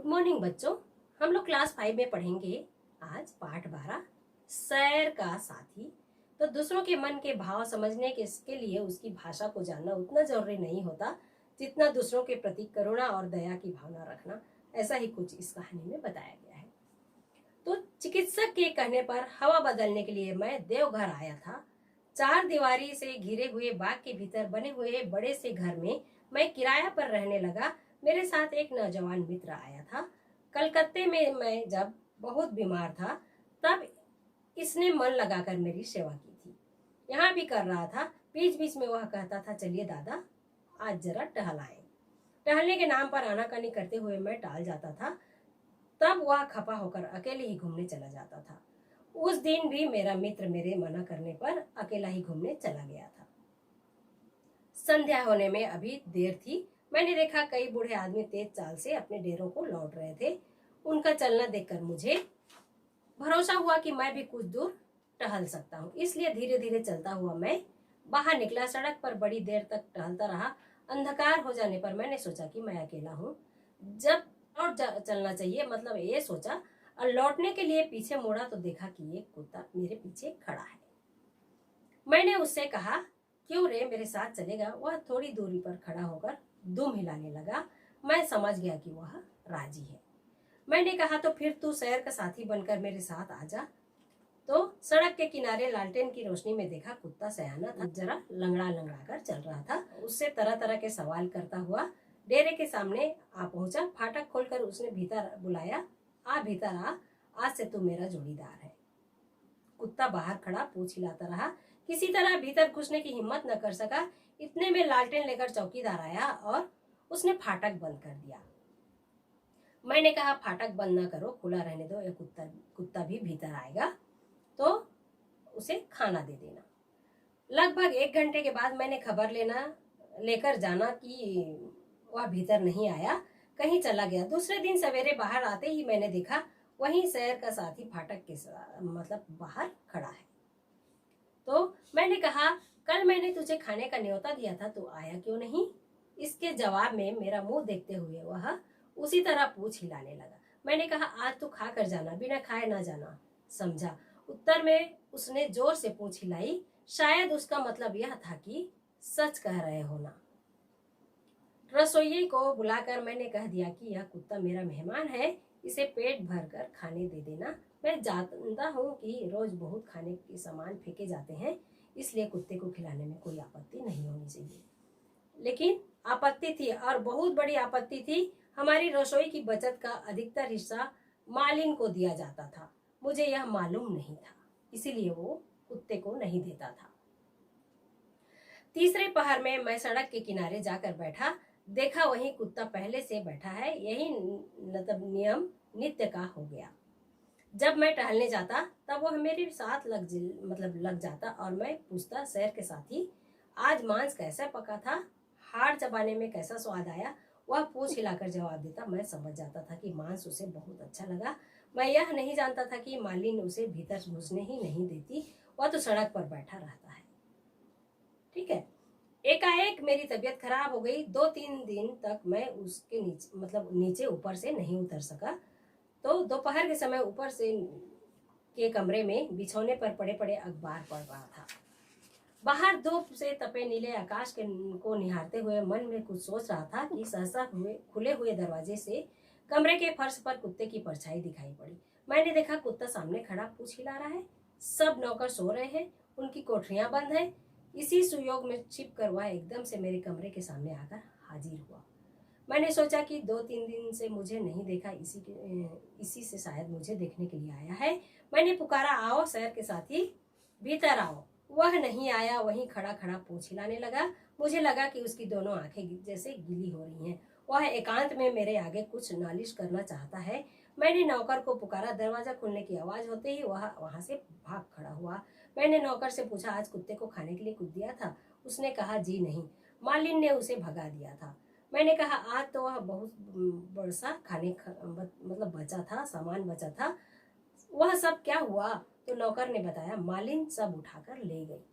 Good morning बच्चों। हम लोग क्लास 5 में पढ़ेंगे आज पाठ 12 सैर का साथी। तो दूसरों के मन के भाव समझने के इसके लिए उसकी भाषा को जानना उतना जरूरी नहीं होता जितना दूसरों के प्रति करुणा और दया की भावना रखना। ऐसा ही कुछ इस कहानी में बताया गया है। तो चिकित्सक के कहने पर हवा बदलने के लिए मैं देवघर आया था। 4 दीवारी से घिरे हुए बाग के भीतर बने हुए बड़े से घर में मैं किराया पर रहने लगा। मेरे साथ एक नौजवान मित्र आया था। कलकत्ते में मैं जब बहुत बीमार था तब इसने मन लगाकर मेरी सेवा की थी। यहाँ भी कर रहा था। बीच बीच में वह कहता था, चलिए दादा आज जरा टहल आए। टहलने के नाम पर आनाकानी करते हुए मैं टाल जाता था। तब वह खपा होकर अकेले ही घूमने चला जाता था। उस दिन भी मेरा मित्र मेरे मना करने पर अकेला ही घूमने चला गया था। संध्या होने में अभी देर थी। मैंने देखा कई बूढ़े आदमी तेज चाल से अपने डेरों को लौट रहे थे। उनका चलना देखकर मुझे भरोसा हुआ कि मैं भी कुछ दूर टहल सकता हूँ, इसलिए धीरे धीरे चलता हुआ मैं बाहर निकला। सड़क पर बड़ी देर तक टहलता रहा। अंधकार हो जाने पर मैंने सोचा कि मैं अकेला हूँ, जब लौट चलना चाहिए, मतलब ये सोचा। और लौटने के लिए पीछे मुड़ा तो देखा कि एक कुत्ता मेरे पीछे खड़ा है। मैंने उससे कहा, क्यों रे, मेरे साथ चलेगा? वह थोड़ी दूरी पर खड़ा होकर दुम हिलाने लगा। मैं समझ गया कि वह राजी है। मैंने कहा, तो फिर तू सैर का साथी बनकर मेरे साथ आ जा। तो सड़क के किनारे लालटेन की रोशनी में देखा कुत्ता सयाना था, जरा लंगड़ा लंगड़ा कर चल रहा था। उससे तरह तरह के सवाल करता हुआ डेरे के सामने आ पहुंचा। फाटक खोलकर उसने भीतर बुलाया, आ भीतर आ, आज से तू मेरा जोड़ीदार है। कुत्ता बाहर खड़ा पूंछ हिलाता रहा। किसी तरह भीतर घुसने की हिम्मत न कर सका। इतने में लालटेन लेकर चौकीदार आया और उसने फाटक बंद कर दिया। मैंने कहा, फाटक बंद न करो, खुला रहने दो, ये कुत्ता भी भीतर आएगा तो उसे खाना दे देना। लगभग 1 घंटे के बाद मैंने खबर लेकर जाना कि वह भीतर नहीं आया, कहीं चला गया। दूसरे दिन सवेरे बाहर आते ही मैंने देखा वहीं सैर का साथी फाटक के मतलब बाहर खड़ा है। तो मैंने कहा, कल मैंने तुझे खाने का न्योता दिया था, तू आया क्यों नहीं? इसके जवाब में मेरा मुंह देखते हुए वह उसी तरह पूछ हिलाने लगा। मैंने कहा, आज तू खा कर जाना, बिना खाए ना जाना, समझा? उत्तर में उसने जोर से पूछ हिलाई। शायद उसका मतलब यह था कि सच कह रहे हो ना। रसोइये को बुलाकर मैंने कह दिया कि यह कुत्ता मेरा मेहमान है, इसे पेट भर कर खाने दे देना। मैं जानता हूँ कि रोज बहुत खाने के सामान फेंके जाते हैं, इसलिए कुत्ते को खिलाने में कोई आपत्ति नहीं होनी चाहिए। लेकिन आपत्ति थी, और बहुत बड़ी आपत्ति थी। हमारी रसोई की बचत का अधिकतर हिस्सा मालिन को दिया जाता था। मुझे यह मालूम नहीं था, इसीलिए वो कुत्ते को नहीं देता था। तीसरे पहर में मैं सड़क के किनारे जाकर बैठा। देखा वही कुत्ता पहले से बैठा है। यही नियम नित्य का हो गया। जब मैं टहलने जाता तब वह मेरे साथ लग जाता और मैं पूछता, सैर के साथी, आज मांस कैसा पका था? हाड़ चबाने में कैसा स्वाद आया? वह पूछ हिलाकर जवाब देता। मैं समझ जाता था कि मांस उसे बहुत अच्छा लगा। मैं यह नहीं जानता था कि मालिन उसे भीतर घुसने ही नहीं देती, वह तो सड़क पर बैठा रहता है। ठीक है। एकाएक मेरी तबीयत खराब हो गई। 2-3 दिन तक मैं उसके नीचे ऊपर से नहीं उतर सका। तो दोपहर के समय ऊपर से के कमरे में बिछौने पर पड़े पड़े अखबार पढ़ रहा था। बाहर धूप से तपे नीले आकाश को निहारते हुए मन में कुछ सोच रहा था कि सहसा खुले हुए दरवाजे से कमरे के फर्श पर कुत्ते की परछाई दिखाई पड़ी। मैंने देखा कुत्ता सामने खड़ा पूंछ हिला रहा है। सब नौकर सो रहे हैं, उनकी कोठरियां बंद है। इसी सुयोग में छिप कर वह एकदम से मेरे कमरे के सामने आकर हाजिर हुआ। मैंने सोचा कि 2-3 दिन से मुझे नहीं देखा, इसी से शायद मुझे देखने के लिए आया है। मैंने पुकारा, आओ सैर के साथी, भीतर आओ। वह नहीं आया, वहीं खड़ा खड़ा पूंछ हिलाने लगा। मुझे लगा कि उसकी दोनों आंखें जैसे गीली हो रही हैं। वह एकांत में मेरे आगे कुछ नालिश करना चाहता है। मैंने नौकर को पुकारा। दरवाजा खुलने की आवाज होते ही वह वहां से भाग खड़ा हुआ। मैंने नौकर से पूछा, आज कुत्ते को खाने के लिए कुछ दिया था? उसने कहा, जी नहीं, मालिन ने उसे भगा दिया था। मैंने कहा, आज तो वह बहुत बरसा खाने बचा था, सामान बचा था, वह सब क्या हुआ? तो नौकर ने बताया, मालिन सब उठाकर ले गई।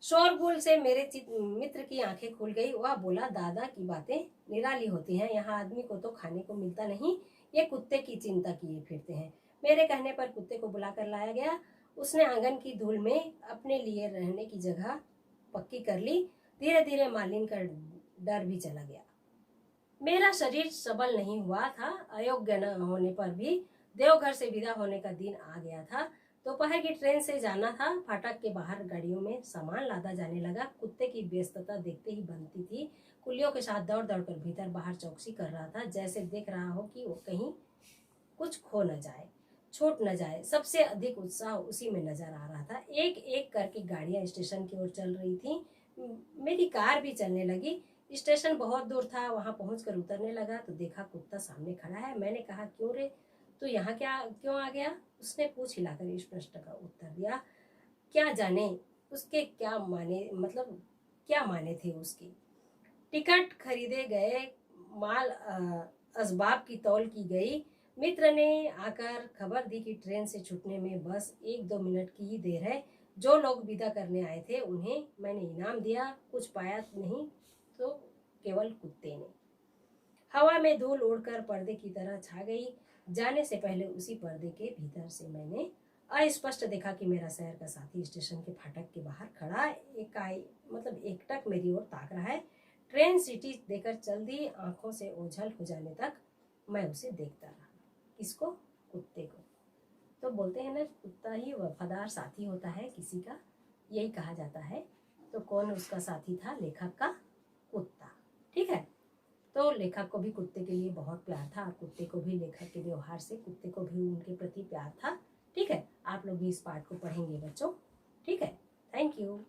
शोरगुल से मेरे मित्र की आंखें खुल गई। वह बोला, दादा की बातें निराली होती हैं, यहाँ आदमी को तो खाने को मिलता नहीं, ये कुत्ते की चिंता किए फिरते हैं। मेरे कहने पर कुत्ते को बुलाकर लाया गया। उसने आंगन की धूल में अपने लिए रहने की जगह पक्की कर ली। धीरे धीरे मालिन का डर भी चला गया। मेरा शरीर सबल नहीं हुआ था। अयोग्य न होने पर भी देवघर से विदा होने का दिन आ गया था। दोपहर की ट्रेन से जाना था। फाटक के बाहर गाड़ियों में सामान लादा जाने लगा। कुत्ते की व्यस्तता देखते ही बनती थी। कुलियों के साथ दौड़ दौड़ कर भीतर बाहर चौकसी कर रहा था, जैसे देख रहा हो कि वो कहीं कुछ खो न जाए, छूट न जाए। सबसे अधिक उत्साह उसी में नजर आ रहा था। एक एक करके गाड़ियां स्टेशन की ओर चल रही थी। मेरी कार भी चलने लगी। स्टेशन बहुत दूर था। वहां पहुंचकर उतरने लगा तो देखा कुत्ता सामने खड़ा है। मैंने कहा, क्यों रे, तू यहाँ क्यों आ गया? उसने पूछ हिलाकर इस प्रश्न का उत्तर दिया। क्या जाने उसके क्या माने, मतलब क्या माने थे उसके। टिकट खरीदे गए, माल असबाब की तौल की गई। मित्र ने आकर खबर दी कि ट्रेन से छूटने में बस 1-2 मिनट की ही देर है। जो लोग विदा करने आए थे उन्हें मैंने इनाम दिया। कुछ पाया नहीं तो केवल कुत्ते ने। हवा में धूल उड़कर पर्दे की तरह छा गई। जाने से पहले उसी पर्दे के भीतर से मैंने अस्पष्ट देखा कि मेरा शहर का साथी स्टेशन के फाटक के बाहर खड़ा एकटक मेरी ओर ताक रहा है। ट्रेन सीटी देकर चल दी। आंखों से ओझल हो जाने तक मैं उसे देखता रहा। किसको? कुत्ते को। तो बोलते हैं ना, कुत्ता ही वफादार साथी होता है किसी का, यही कहा जाता है। तो कौन उसका साथी था? लेखक का कुत्ता। ठीक है। तो लेखक को भी कुत्ते के लिए बहुत प्यार था और कुत्ते को भी लेखक के व्यवहार से कुत्ते को भी उनके प्रति प्यार था। ठीक है। आप लोग भी इस पाठ को पढ़ेंगे बच्चों। ठीक है। Thank you.